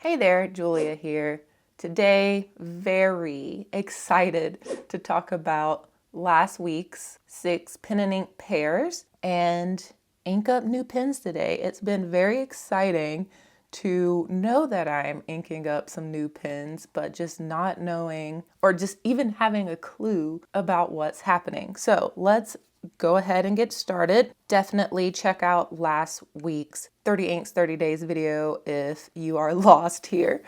Hey there, Julia here. Today, very excited to talk about last week's 6 pen and ink pairs and ink up new pens today. It's been very exciting to know that I'm inking up some new pens, but just not knowing or just even having a clue about what's happening. So let's go ahead and get started. Definitely check out last week's 30 Inks 30 Days video if you are lost here.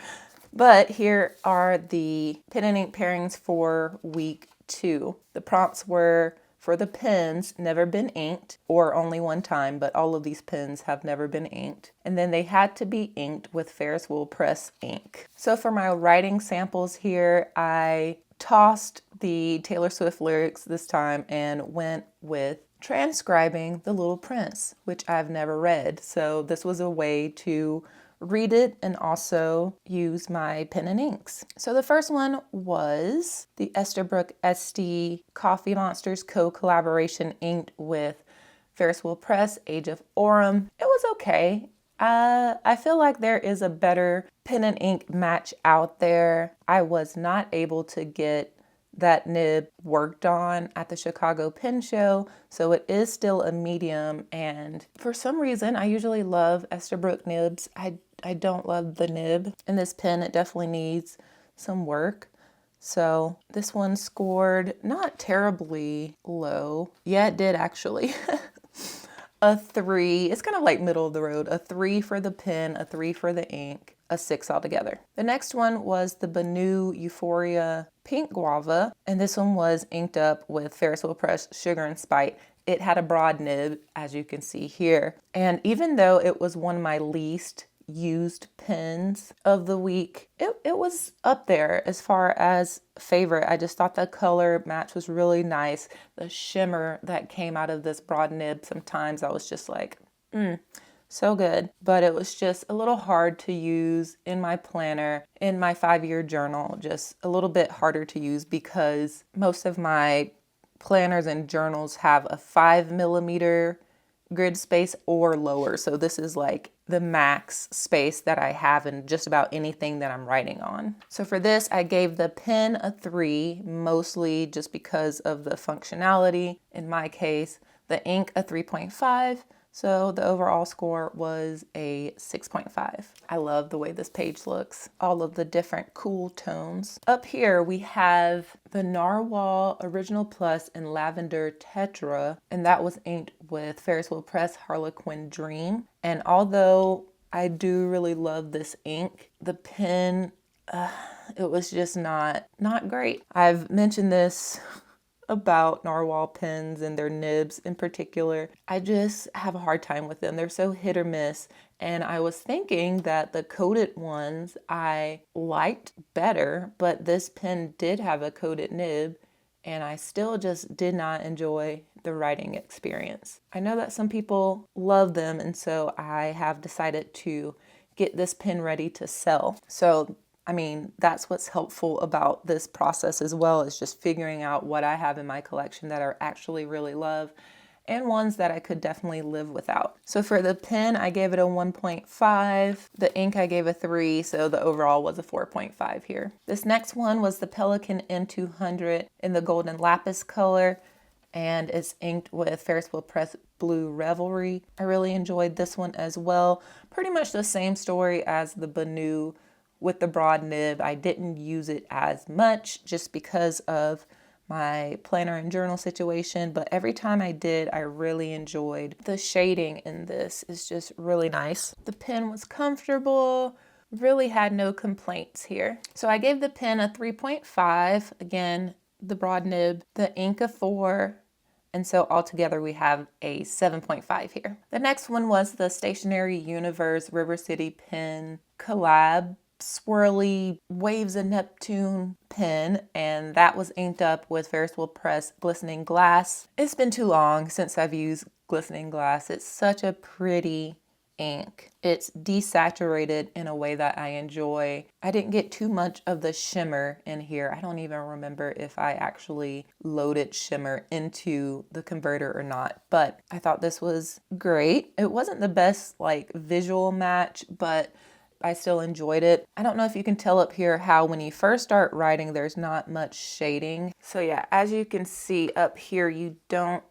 But here are the pen and ink pairings for week 2. The prompts were for the pens, never been inked, or only one time, but all of these pens have never been inked. And then they had to be inked with Ferris Wheel Press ink. So for my writing samples here, I tossed the Taylor Swift lyrics this time and went with transcribing The Little Prince, which I've never read. So this was a way to read it and also use my pen and inks. So the first one was the Esterbrook SD Coffee Monsters co-collaboration inked with Ferris Wheel Press, Age of Aurum. It was okay. I feel like there is a better pen and ink match out there. I was not able to get that nib worked on at the Chicago Pen Show, so it is still a medium, and for some reason I usually love Esterbrook nibs. I don't love the nib. In this pen, it definitely needs some work. So this one scored not terribly low. Yeah, it did actually. A 3, it's kind of like middle of the road. A 3 for the pen, a 3 for the ink, a 6 altogether. The next one was the Banu Euphoria Pink Guava, and this one was inked up with Ferris Wheel Press Sugar and Spite. It had a broad nib, as you can see here. And even though it was one of my least used pens of the week, it was up there as far as favorite. I just thought the color match was really nice. The shimmer that came out of this broad nib, sometimes I was just like, so good. But it was just a little hard to use in my planner, in my 5-year journal, just a little bit harder to use because most of my planners and journals have a 5mm grid space or lower. So this is like the max space that I have in just about anything that I'm writing on. So for this, I gave the pen a 3, mostly just because of the functionality. In my case, the ink a 3.5. So the overall score was a 6.5. I love the way this page looks. All of the different cool tones. Up here we have the Narwhal Original Plus in Lavender Tetra, and that was inked with Ferris Wheel Press Harlequin Dream. And although I do really love this ink, the pen, it was just not great. I've mentioned this about narwhal pens and their nibs in particular. I just have a hard time with them. They're so hit or miss. And I was thinking that the coated ones I liked better, but this pen did have a coated nib and I still just did not enjoy the writing experience. I know that some people love them, and so I have decided to get this pen ready to sell. So I mean, that's what's helpful about this process as well, is just figuring out what I have in my collection that I actually really love and ones that I could definitely live without. So for the pen, I gave it a 1.5. The ink, I gave a 3, so the overall was a 4.5 here. This next one was the Pelikan N200 in the golden lapis color, and it's inked with Ferris Wheel Press Blue Revelry. I really enjoyed this one as well. Pretty much the same story as the Banu with the broad nib. I didn't use it as much just because of my planner and journal situation, but every time I did, I really enjoyed the shading in this. It's just really nice. The pen was comfortable, really had no complaints here. So I gave the pen a 3.5, again, the broad nib, the ink a 4, and so altogether we have a 7.5 here. The next one was the Stationery Universe River City Pen collab swirly Waves of Neptune pen, and that was inked up with Ferris Wheel Press Glistening Glass. It's been too long since I've used Glistening Glass. It's such a pretty ink. It's desaturated in a way that I enjoy. I didn't get too much of the shimmer in here. I don't even remember if I actually loaded shimmer into the converter or not, but I thought this was great. It wasn't the best like visual match, but I still enjoyed it. I don't know if you can tell up here how when you first start writing, there's not much shading. So yeah, as you can see up here, you don't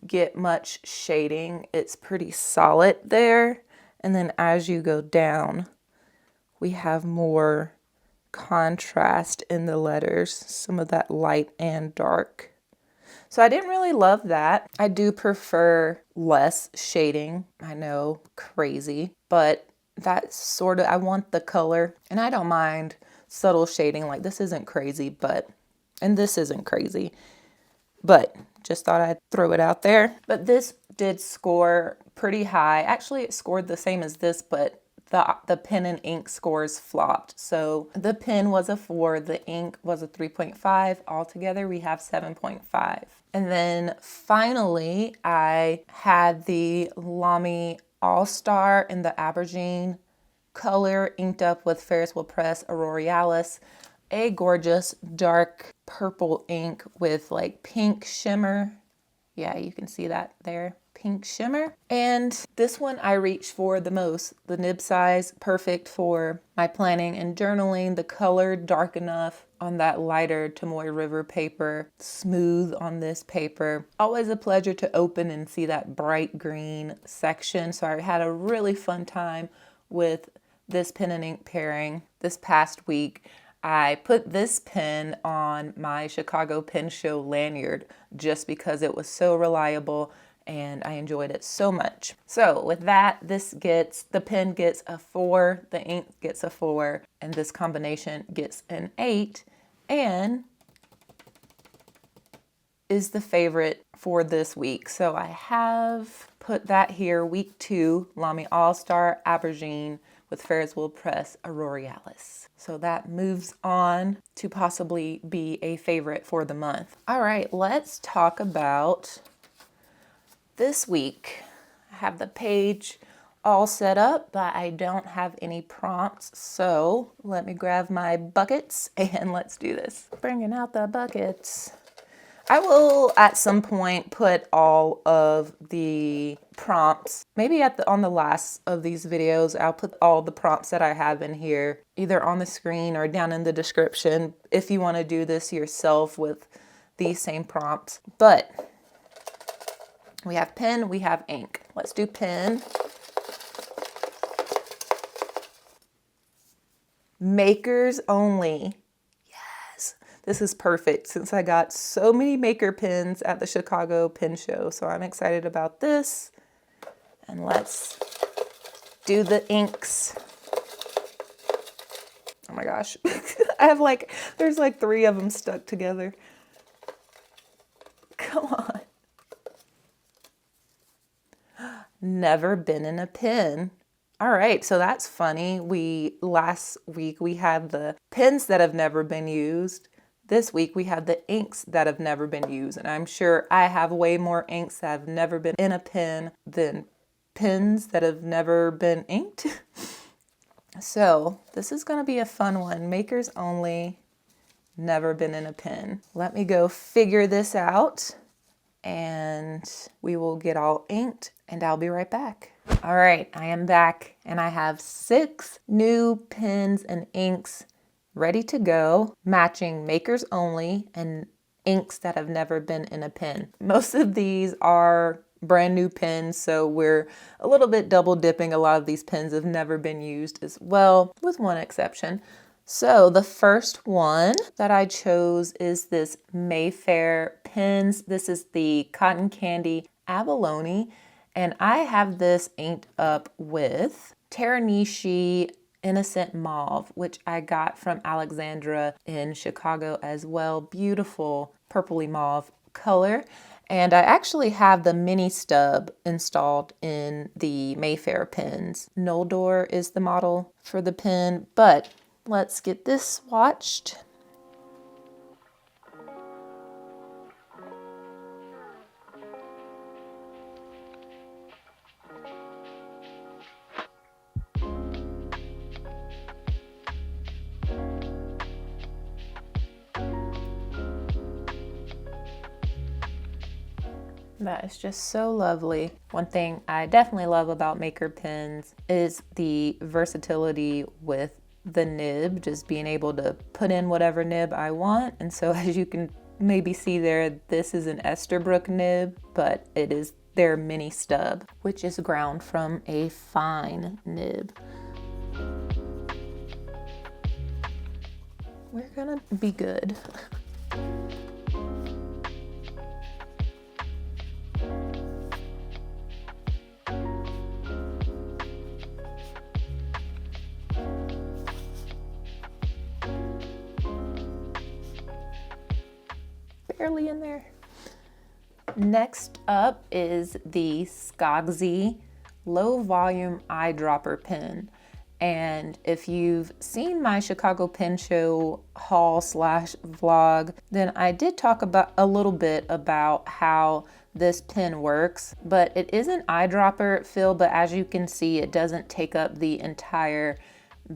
get much shading. It's pretty solid there. And then as you go down, we have more contrast in the letters, some of that light and dark. So I didn't really love that. I do prefer less shading. I know, crazy, but that's sort of, I want the color, and I don't mind subtle shading. Like this isn't crazy, and this isn't crazy, but just thought I'd throw it out there. But this did score pretty high. Actually, it scored the same as this, but the pen and ink scores flopped. So the pen was a 4, the ink was a 3.5. Altogether, we have 7.5. And then finally, I had the Lamy All-Star in the Aubergine color inked up with Ferris Wheel Press Auroralis, a gorgeous dark purple ink with like pink shimmer. Yeah, you can see that there. Pink shimmer. And this one I reached for the most. The nib size, perfect for my planning and journaling. The color dark enough on that lighter Tomoe River paper. Smooth on this paper. Always a pleasure to open and see that bright green section. So I had a really fun time with this pen and ink pairing this past week. I put this pen on my Chicago Pen Show lanyard just because it was so reliable and I enjoyed it so much. So with that, the pen gets a 4, the ink gets a 4, and this combination gets an 8, and is the favorite for this week. So I have put that here, week 2, Lamy All-Star Aubergine with Ferris Wheel Press Auroralis. So that moves on to possibly be a favorite for the month. All right, let's talk about this week. I have the page all set up, but I don't have any prompts. So let me grab my buckets and let's do this. Bringing out the buckets. I will at some point put all of the prompts, maybe on the last of these videos, I'll put all the prompts that I have in here, either on the screen or down in the description if you want to do this yourself with these same prompts. But we have pen, we have ink. Let's do pen. Makers only. This is perfect since I got so many maker pens at the Chicago Pen Show. So I'm excited about this. And let's do the inks. Oh my gosh. There's like 3 of them stuck together. Come on. Never been in a pen. All right, so that's funny. Last week we had the pens that have never been used. This week we have the inks that have never been used, and I'm sure I have way more inks that have never been in a pen than pens that have never been inked. So this is going to be a fun one. Makers only, never been in a pen. Let me go figure this out, and we will get all inked, and I'll be right back. All right, I am back, and I have 6 new pens and inks ready to go, matching makers only and inks that have never been in a pen. Most of these are brand new pens, so we're a little bit double dipping. A lot of these pens have never been used as well, with one exception. So the first one that I chose is this Mayfair pens. This is the Cotton Candy Abalone, and I have this inked up with Teranishi Innocent Mauve, which I got from Alexandra in Chicago as well. Beautiful purpley mauve color. And I actually have the mini stub installed in the Mayfair pens. Noldor is the model for the pen, but let's get this swatched. That is just so lovely. One thing I definitely love about Maker pens is the versatility with the nib, just being able to put in whatever nib I want. And so as you can maybe see there, this is an Esterbrook nib, but it is their mini stub, which is ground from a fine nib. We're gonna be good. Barely in there. Next up is the Skogsy low volume eyedropper pen. And if you've seen my Chicago Pen Show haul / vlog, then I did talk about a little bit about how this pen works, but it is an eyedropper fill, but as you can see, it doesn't take up the entire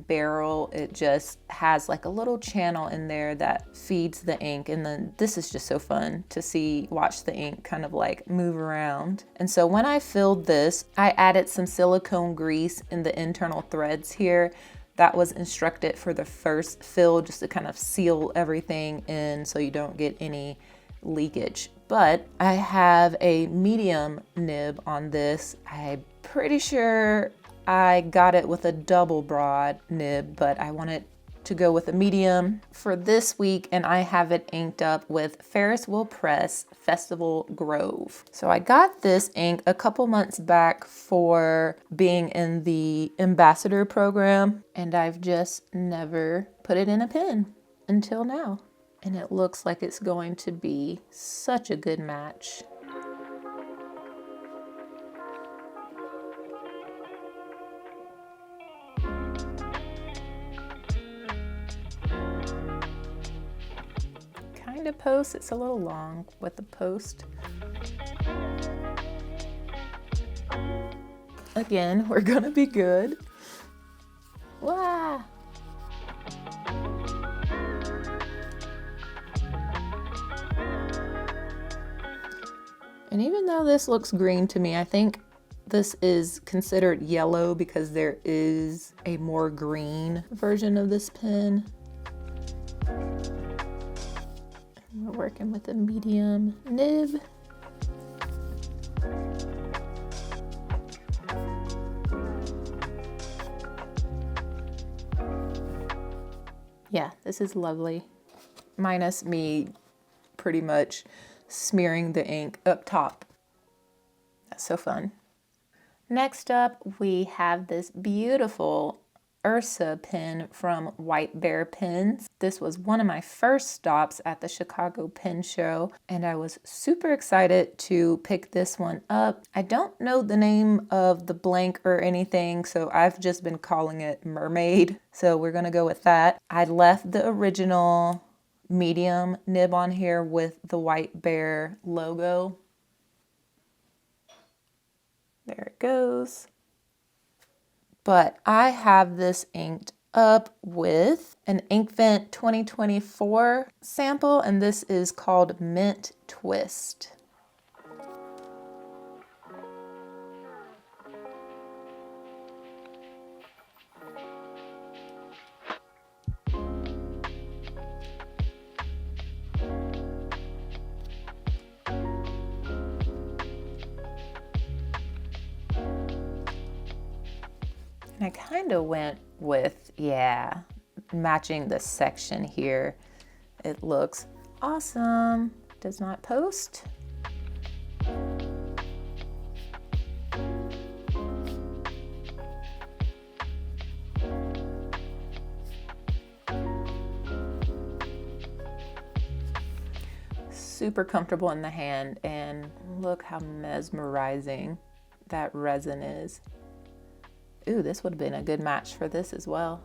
barrel. It just has like a little channel in there that feeds the ink, and then this is just so fun to watch the ink kind of like move around. And so when I filled this, I added some silicone grease in the internal threads here. That was instructed for the first fill, just to kind of seal everything in so you don't get any leakage. But I have a medium nib on this. I'm pretty sure I got it with a double broad nib, but I wanted to go with a medium for this week, and I have it inked up with Ferris Wheel Press Festival Grove. So I got this ink a couple months back for being in the ambassador program, and I've just never put it in a pen until now. And it looks like it's going to be such a good match. Kind of post, it's a little long with the post. Again, we're gonna be good. Wow. And even though this looks green to me, I think this is considered yellow because there is a more green version of this pen. We're working with a medium nib. Yeah, this is lovely. Minus me pretty much smearing the ink up top. That's so fun. Next up, we have this beautiful Ursa pen from White Bear Pens. This was one of my first stops at the Chicago Pen Show, and I was super excited to pick this one up. I don't know the name of the blank or anything, so I've just been calling it Mermaid. So we're gonna go with that. I left the original medium nib on here with the White Bear logo. There it goes. But I have this inked up with an Inkvent 2024 sample, and this is called Mint Twist. I kind of went with, matching the section here. It looks awesome. Does not post. Super comfortable in the hand, and look how mesmerizing that resin is. Ooh, this would have been a good match for this as well.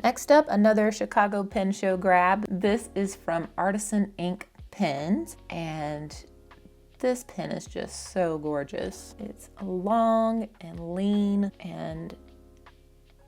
Next up, another Chicago Pen Show grab. This is from Artisan Ink Pens, and this pen is just so gorgeous. It's long and lean, and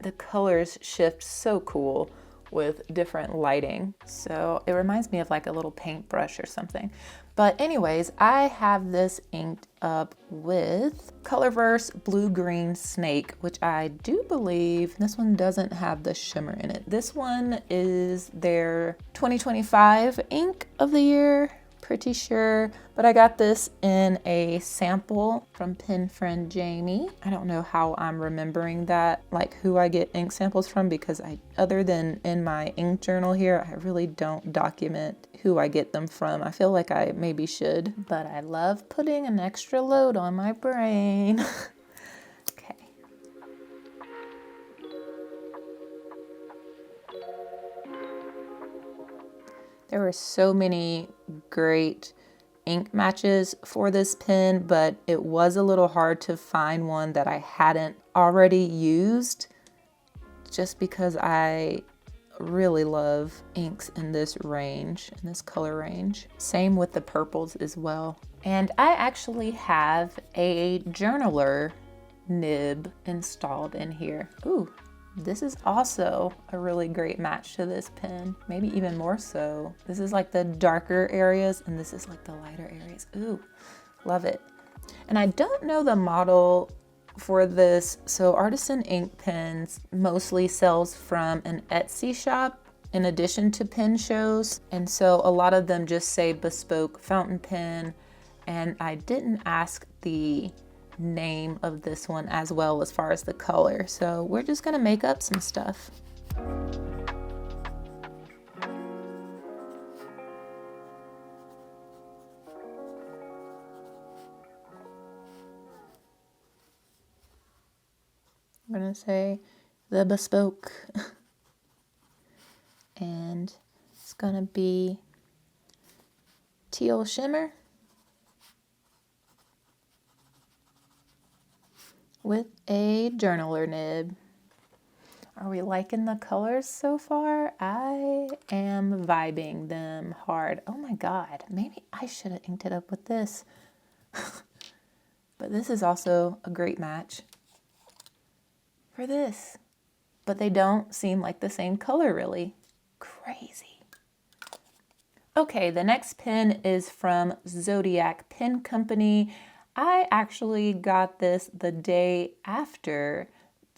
the colors shift so cool with different lighting. So it reminds me of like a little paintbrush or something. But anyways, I have this inked up with Colorverse Blue Green Snake, which I do believe this one doesn't have the shimmer in it. This one is their 2025 ink of the year, pretty sure. But I got this in a sample from pen friend Jamie. I don't know how I'm remembering that, like who I get ink samples from, because other than in my ink journal here, I really don't document who I get them from. I feel like I maybe should, but I love putting an extra load on my brain. Okay. There were so many great ink matches for this pen, but it was a little hard to find one that I hadn't already used, just because I really love inks in this range, in this color range. Same with the purples as well. And I actually have a journaler nib installed in here. Ooh, this is also a really great match to this pen, maybe even more so. This is like the darker areas and this is like the lighter areas. Ooh, love it. And I don't know the model for this. So Artisan Ink Pens mostly sells from an Etsy shop in addition to pen shows. And so a lot of them just say bespoke fountain pen. And I didn't ask the name of this one as well as far as the color. So we're just gonna make up some stuff. I'm gonna say the bespoke and it's gonna be teal shimmer with a journaler nib. Are we liking the colors so far? I am vibing them hard. Oh my God, maybe I should have inked it up with this. But this is also a great match for this. But they don't seem like the same color really. Crazy. Okay, the next pen is from Zodiac Pen Company. I actually got this the day after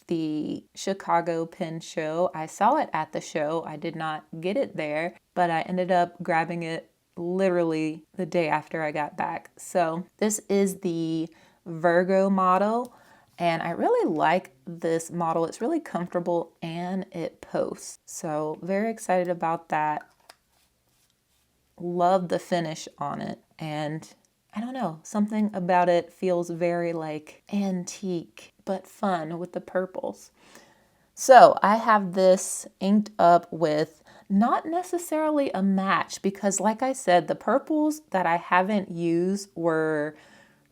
the Chicago Pen Show. I saw it at the show. I did not get it there, but I ended up grabbing it literally the day after I got back. So this is the Virgo model, and I really like this model. It's really comfortable and it posts. So very excited about that. Love the finish on it, and I don't know, something about it feels very like antique, but fun with the purples. So I have this inked up with not necessarily a match, because like I said, the purples that I haven't used were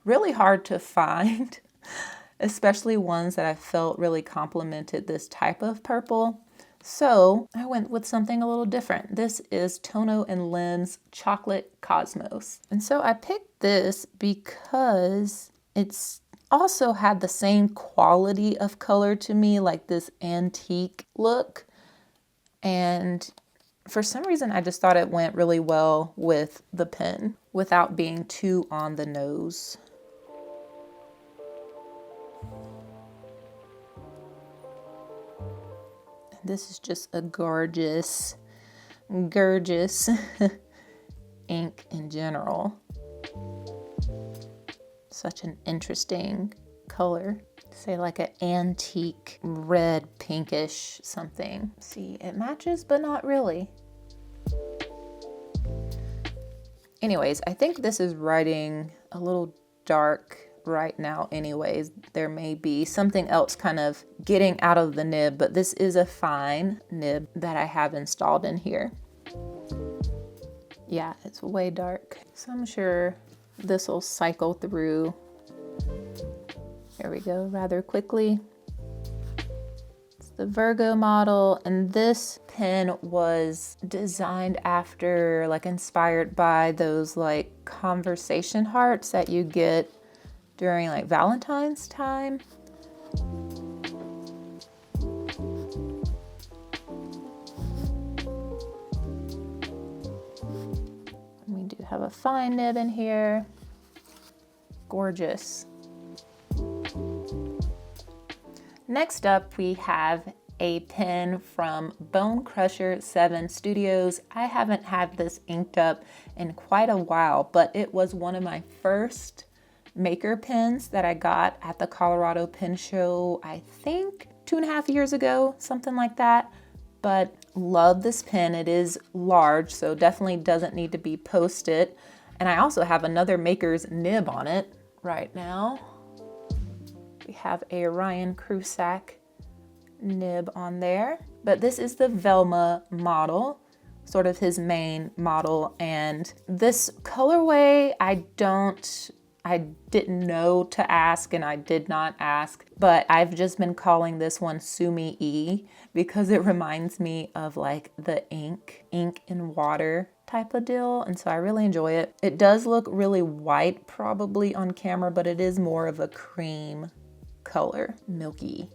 really hard to find, especially ones that I felt really complemented this type of purple. So I went with something a little different. This is Tono and Lynn's Chocolate Cosmos. And so I picked this because it's also had the same quality of color to me, like this antique look. And for some reason, I just thought it went really well with the pen without being too on the nose. This is just a gorgeous ink in general. Such an interesting color. Say like an antique red pinkish something. See, it matches, but not really. Anyways, I think this is writing a little dark right now anyways. There may be something else kind of getting out of the nib, but this is a fine nib that I have installed in here. Yeah, it's way dark. So I'm sure this will cycle through. Here we go, rather quickly. It's the Virgo model, and this pen was designed after, like inspired by those like conversation hearts that you get during like Valentine's time. fine nib in here. Gorgeous. Next up, we have a pen from Bone Crusher 7 Studios. I haven't had this inked up in quite a while, but it was one of my first maker pens that I got at the Colorado Pen Show, I think 2.5 years ago, something like that. But love this pen. It is large, so definitely doesn't need to be posted. And I also have another maker's nib on it right now. We have a Ryan Krusak nib on there, but this is the Velma model, sort of his main model. And this colorway, I didn't know to ask, and I did not ask, but I've just been calling this one Sumi E because it reminds me of like the ink in water type of deal. And so I really enjoy it. It does look really white probably on camera, but it is more of a cream color, milky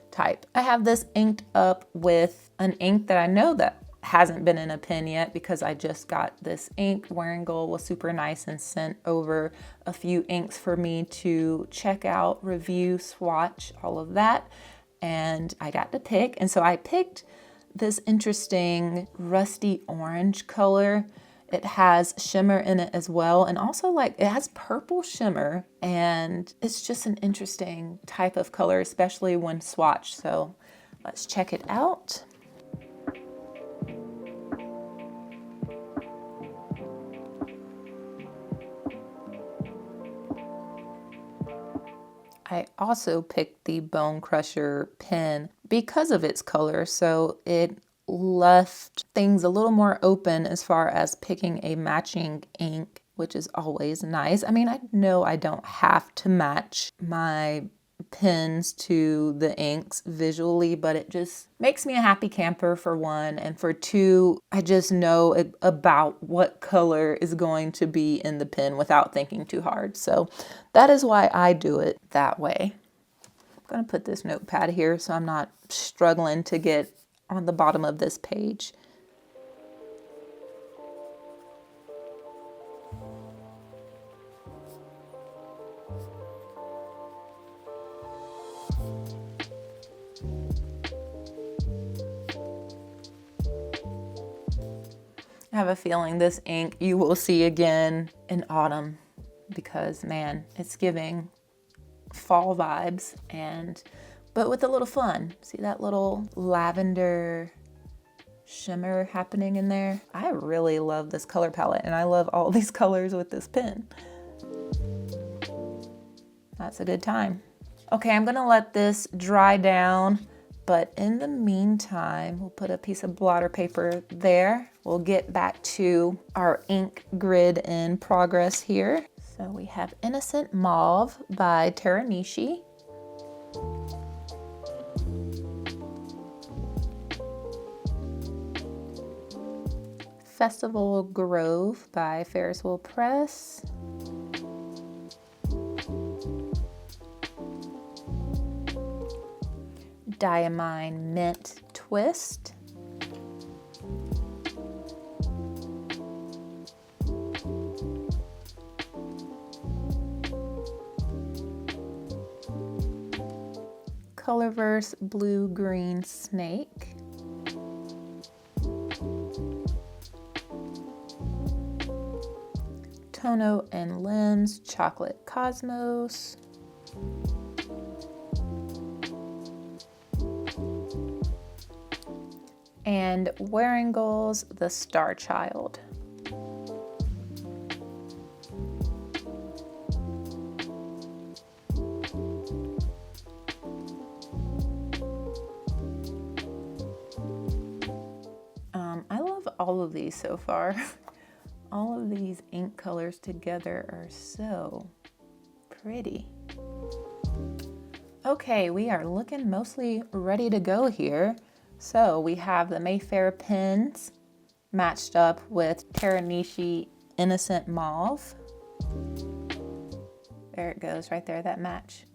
type. I have this inked up with an ink that I know that hasn't been in a pen yet because I just got this ink. Warringal was super nice and sent over a few inks for me to check out, review, swatch, all of that. And I got to pick. And so I picked this interesting rusty orange color. It has shimmer in it as well. And also like it has purple shimmer, and it's just an interesting type of color, especially when swatched. So let's check it out. I also picked the Bone Crusher pen because of its color, so it left things a little more open as far as picking a matching ink, which is always nice. I mean, I know I don't have to match my pens to the inks visually, but it just makes me a happy camper for one, and for two, I just know about what color is going to be in the pen without thinking too hard. So that is why I do it that way. I'm gonna put this notepad here so I'm not struggling to get on the bottom of this page. I have a feeling this ink you will see again in autumn because, man, it's giving fall vibes, but with a little fun. See that little lavender shimmer happening in there? I really love this color palette, and I love all these colors with this pen. That's a good time. Okay, I'm gonna let this dry down, but in the meantime, we'll put a piece of blotter paper there. We'll get back to our ink grid in progress here. So we have Innocent Mauve by Teranishi. Festival Grove by Ferris Wheel Press. Diamine Mint Twist. Colorverse Blue Green Snake. Tono and Limbs Chocolate Cosmos. And Warringal's The Star Child. I love all of these so far. All of these ink colors together are so pretty. Okay, we are looking mostly ready to go here. So we have the Mayfair pens matched up with Teranishi Innocent Mauve. There it goes right there, that match.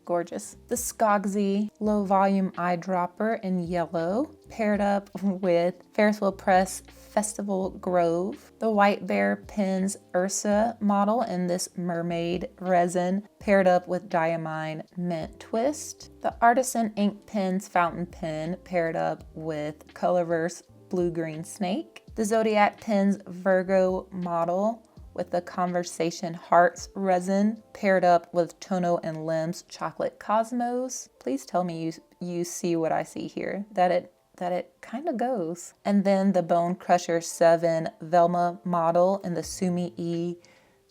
Gorgeous. The Skogsy low volume eyedropper in yellow, paired up with Ferris Wheel Press Festival Grove. The White Bear Pens Ursa model in this mermaid resin paired up with Diamine Mint Twist. The Artisan Ink Pens fountain pen paired up with Colorverse Blue Green Snake. The Zodiac Pens Virgo model with the Conversation Hearts resin paired up with Tono and Limbs Chocolate Cosmos. Please tell me you see what I see here, that it kind of goes. And then the Bone Crusher 7 Velma model in the Sumi E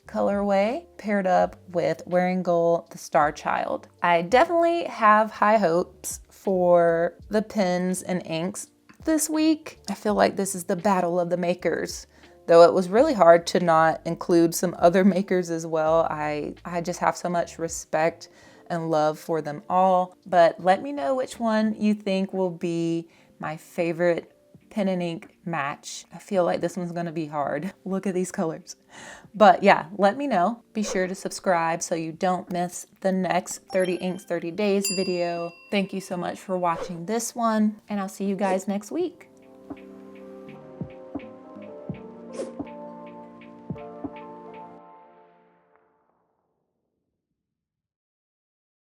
colorway paired up with Wearing Gold the Star Child. I definitely have high hopes for the pens and inks this week. I feel like this is the battle of the makers. Though it was really hard to not include some other makers as well. I just have so much respect and love for them all. But let me know which one you think will be my favorite pen and ink match. I feel like this one's gonna be hard. Look at these colors. But yeah, let me know. Be sure to subscribe so you don't miss the next 30 Inks 30 Days video. Thank you so much for watching this one, and I'll see you guys next week.